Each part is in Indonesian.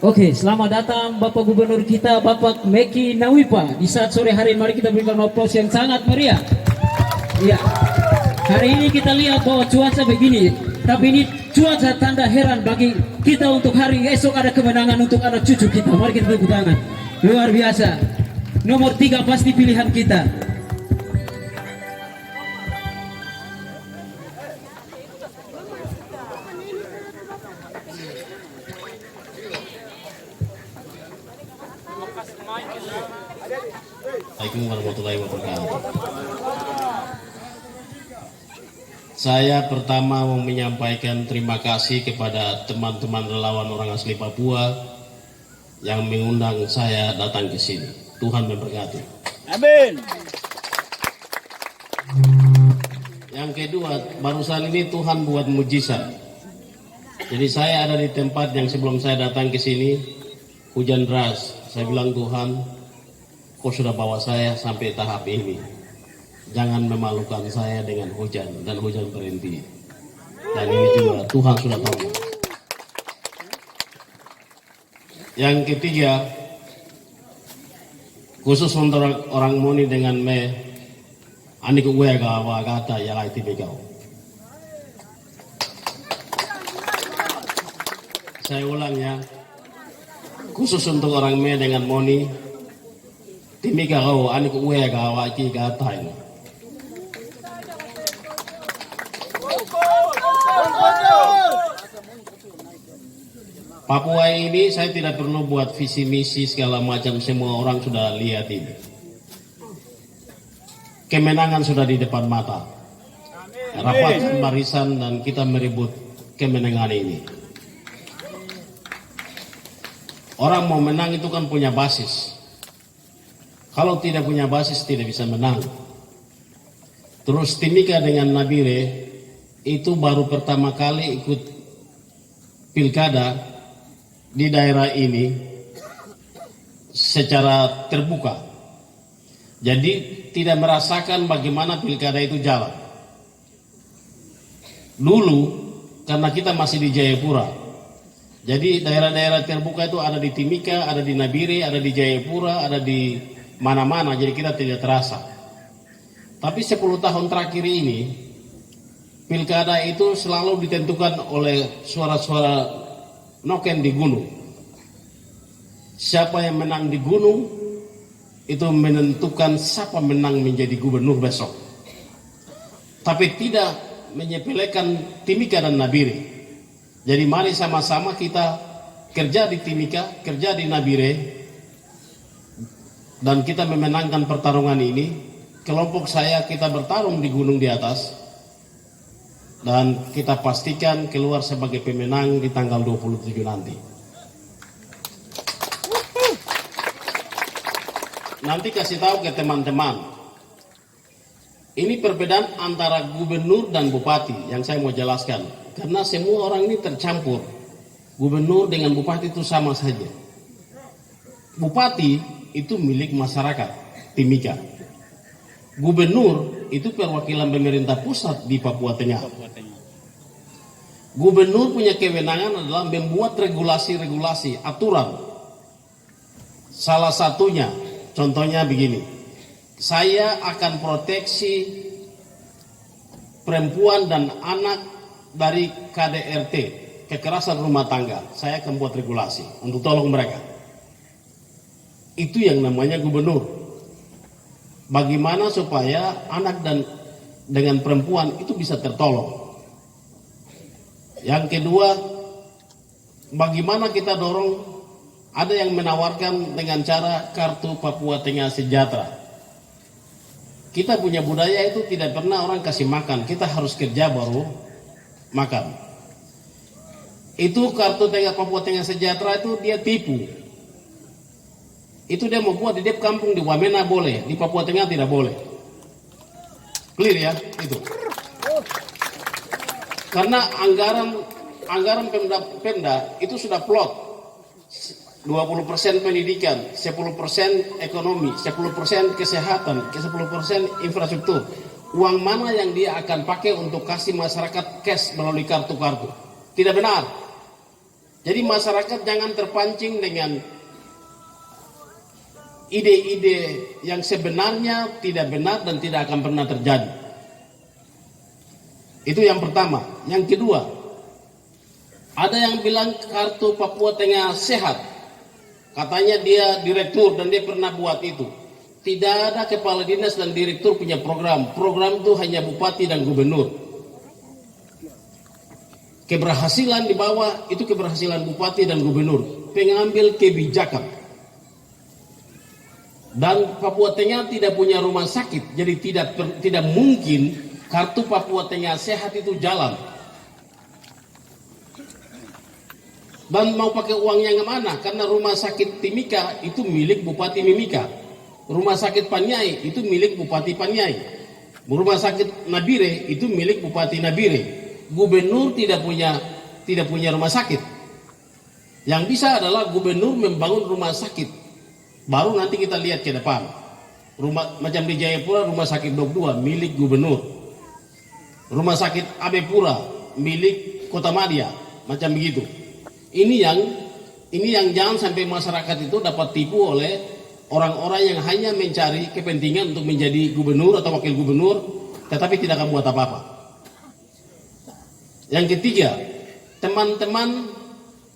Oke, selamat datang Bapak Gubernur kita, Bapak Meki Nawipa. Di saat sore hari mari kita berikan aplaus yang sangat meriah. Iya. Hari ini kita lihat bahwa cuaca begini, tapi ini cuaca tanda heran bagi kita untuk hari esok ada kemenangan untuk anak cucu kita. Mari kita tepuk tangan. Luar biasa. Nomor 3 pasti pilihan kita. Assalamualaikum warahmatullahi wabarakatuh. Saya pertama mau menyampaikan terima kasih kepada teman-teman relawan orang asli Papua yang mengundang saya datang ke sini. Tuhan memberkati. Amin. Yang kedua, barusan ini Tuhan buat mujizat. Jadi saya ada di tempat yang sebelum saya datang ke sini hujan deras. Saya bilang, Tuhan, Kau sudah bawa saya sampai tahap ini. Jangan memalukan saya dengan hujan, dan hujan berhenti. Dan ini juga Tuhan sudah tahu. Yang ketiga, khusus untuk orang Moni dengan me, anik gue gawa kata yang IT kau. Saya ulang ya, khusus untuk orang me dengan Moni. Timika kau anik gue gawa ki kata ini. Papua ini saya tidak perlu buat visi misi segala macam, semua orang sudah lihat ini. Kemenangan sudah di depan mata. Rapatkan barisan dan kita merebut kemenangan ini. Orang mau menang itu kan punya basis. Kalau tidak punya basis tidak bisa menang. Terus Timika dengan Nabire itu baru pertama kali ikut pilkada di daerah ini secara terbuka. Jadi tidak merasakan bagaimana pilkada itu jalan. Dulu karena kita masih di Jayapura. Jadi daerah-daerah terbuka itu ada di Timika, ada di Nabire, ada di Jayapura, ada di mana-mana, jadi kita tidak terasa. Tapi 10 tahun terakhir ini pilkada itu selalu ditentukan oleh suara-suara noken di gunung. Siapa yang menang di gunung itu menentukan siapa menang menjadi gubernur besok. Tapi tidak menyepelekan Timika dan Nabire. Jadi mari sama-sama kita kerja di Timika, kerja di Nabire, dan kita memenangkan pertarungan ini. Kelompok saya kita bertarung di gunung di atas, dan kita pastikan keluar sebagai pemenang di tanggal 27 nanti. Nanti kasih tahu ke teman-teman, ini perbedaan antara gubernur dan bupati yang saya mau jelaskan, karena semua orang ini tercampur. Gubernur dengan bupati itu sama saja. Bupati itu milik masyarakat Timika. Gubernur itu perwakilan pemerintah pusat di Papua Tengah. Gubernur punya kewenangan adalah membuat regulasi-regulasi, aturan. Salah satunya, contohnya begini, saya akan proteksi perempuan dan anak dari KDRT, kekerasan rumah tangga. Saya akan buat regulasi untuk tolong mereka. Itu yang namanya gubernur. Bagaimana supaya anak dan dengan perempuan itu bisa tertolong. Yang kedua, bagaimana kita dorong, ada yang menawarkan dengan cara kartu Papua Tengah Sejahtera. Kita punya budaya itu tidak pernah orang kasih makan, kita harus kerja baru makan. Itu kartu Papua Tengah Sejahtera itu dia tipu. Itu dia mau buat di kampung di Wamena boleh, di Papua Tengah tidak boleh. Clear ya itu. Karena anggaran Pemda itu sudah plot. 20% pendidikan, 10% ekonomi, 10% kesehatan, 10% infrastruktur. Uang mana yang dia akan pakai untuk kasih masyarakat cash melalui kartu-kartu? Tidak benar. Jadi masyarakat jangan terpancing dengan ide-ide yang sebenarnya tidak benar dan tidak akan pernah terjadi. Itu yang pertama. Yang kedua, ada yang bilang kartu Papua Tengah sehat. Katanya dia direktur dan dia pernah buat itu. Tidak ada kepala dinas dan direktur punya program. Program itu hanya bupati dan gubernur. Keberhasilan di bawah itu keberhasilan bupati dan gubernur, pengambil kebijakan. Dan Papua Tengah tidak punya rumah sakit, jadi tidak mungkin kartu Papua Tengah sehat itu jalan. Dan mau pakai uangnya kemana? Karena rumah sakit Timika itu milik Bupati Mimika, rumah sakit Paniai itu milik Bupati Paniai, rumah sakit Nabire itu milik Bupati Nabire. Gubernur tidak punya rumah sakit. Yang bisa adalah gubernur membangun rumah sakit. Baru nanti kita lihat ke depan. Rumah macam di Jayapura rumah sakit Dok 2 milik gubernur. Rumah sakit Abe Pura milik Kota Madia, macam begitu. Ini yang jangan sampai masyarakat itu dapat tipu oleh orang-orang yang hanya mencari kepentingan untuk menjadi gubernur atau wakil gubernur, tetapi tidak akan buat apa-apa. Yang ketiga, teman-teman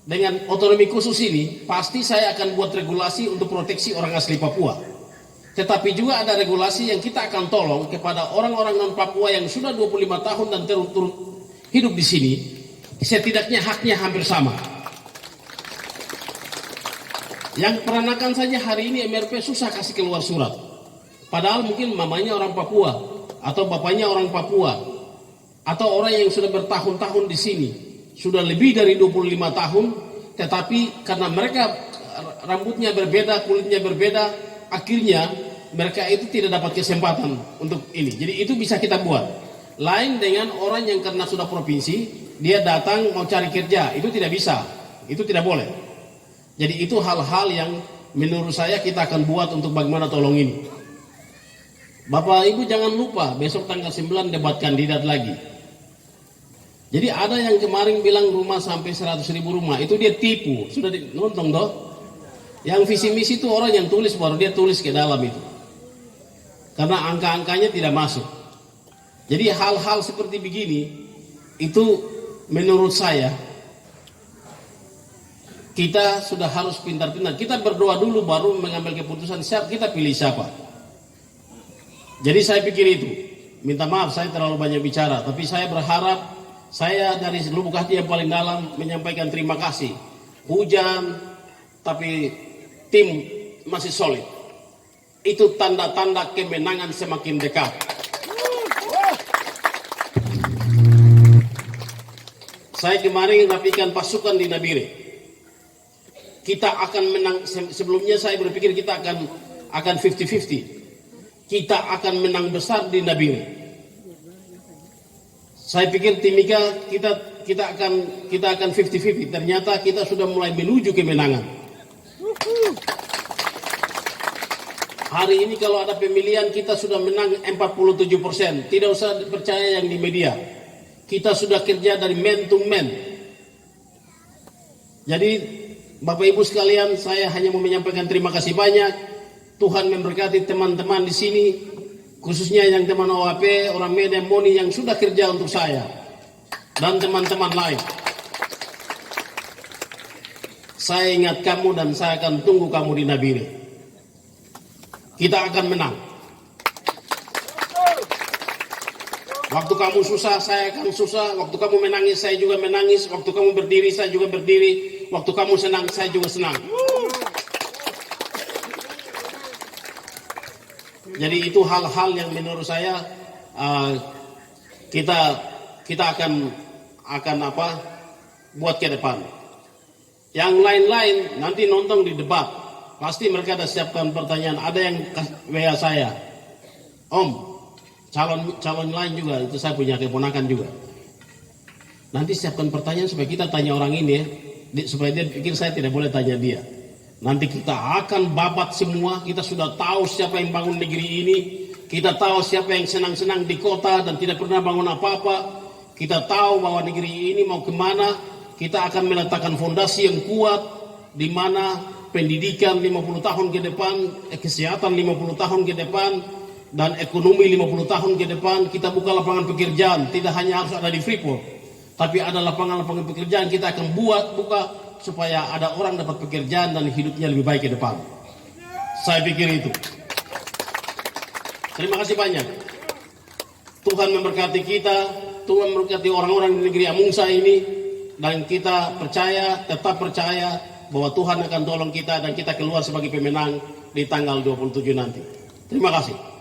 dengan otonomi khusus ini pasti saya akan buat regulasi untuk proteksi orang asli Papua. Tetapi juga ada regulasi yang kita akan tolong kepada orang-orang non Papua yang sudah 25 tahun dan turut hidup di sini, setidaknya haknya hampir sama. Yang peranakan saja hari ini MRP susah kasih keluar surat. Padahal mungkin mamanya orang Papua atau bapaknya orang Papua atau orang yang sudah bertahun-tahun di sini. Sudah lebih dari 25 tahun, tetapi karena mereka rambutnya berbeda, kulitnya berbeda, akhirnya mereka itu tidak dapat kesempatan untuk ini. Jadi itu bisa kita buat. Lain dengan orang yang karena sudah provinsi, dia datang mau cari kerja, itu tidak bisa, itu tidak boleh. Jadi itu hal-hal yang menurut saya kita akan buat untuk bagaimana tolong ini. Bapak Ibu jangan lupa, besok tanggal 9 debat kandidat lagi. Jadi ada yang kemarin bilang rumah sampai 100.000 rumah, itu dia tipu. Sudah nonton toh? Yang visi misi itu orang yang tulis, baru dia tulis ke dalam itu. Karena angka-angkanya tidak masuk. Jadi hal-hal seperti begini, itu menurut saya, kita sudah harus pintar-pintar. Kita berdoa dulu baru mengambil keputusan siapa, kita pilih siapa. Jadi saya pikir itu. Minta maaf saya terlalu banyak bicara, tapi saya berharap saya dari lubuk hati yang paling dalam menyampaikan terima kasih. Hujan, tapi tim masih solid. Itu tanda-tanda kemenangan semakin dekat. Saya kemarin rapikan pasukan di Nabire. Kita akan menang. Sebelumnya saya berpikir kita akan 50-50. Kita akan menang besar di Nabire. Saya pikir Timika kita akan 50-50. Ternyata kita sudah mulai menuju kemenangan. Hari ini kalau ada pemilihan kita sudah menang 47%. Tidak usah percaya yang di media. Kita sudah kerja dari man to man. Jadi Bapak Ibu sekalian, saya hanya mau menyampaikan terima kasih banyak. Tuhan memberkati teman-teman di sini. Khususnya yang teman OAP, orang Medan Moni yang sudah kerja untuk saya dan teman-teman lain. Saya ingat kamu dan saya akan tunggu kamu di Nabire. Kita akan menang. Waktu kamu susah, saya akan susah. Waktu kamu menangis, saya juga menangis. Waktu kamu berdiri, saya juga berdiri. Waktu kamu senang, saya juga senang. Jadi itu hal-hal yang menurut saya kita akan buat ke depan. Yang lain-lain nanti nonton di debat, pasti mereka ada siapkan pertanyaan. Ada yang WA saya, Om, calon lain juga itu saya punya keponakan juga. Nanti siapkan pertanyaan supaya kita tanya orang ini ya, supaya dia pikir saya tidak boleh tanya dia. Nanti kita akan babat semua. Kita sudah tahu siapa yang bangun negeri ini. Kita tahu siapa yang senang-senang di kota dan tidak pernah bangun apa-apa. Kita tahu bahwa negeri ini mau kemana. kita akan meletakkan fondasi yang kuat di mana pendidikan 50 tahun ke depan, kesehatan 50 tahun ke depan, dan ekonomi 50 tahun ke depan. Kita buka lapangan pekerjaan, tidak hanya harus ada di Freeport, tapi ada lapangan-lapangan pekerjaan kita akan buka supaya ada orang dapat pekerjaan dan hidupnya lebih baik ke depan. Saya pikir itu. Terima kasih banyak. Tuhan memberkati kita, Tuhan memberkati orang-orang di negeri Amungsa ini, dan kita percaya, tetap percaya bahwa Tuhan akan tolong kita dan kita keluar sebagai pemenang di tanggal 27 nanti. Terima kasih.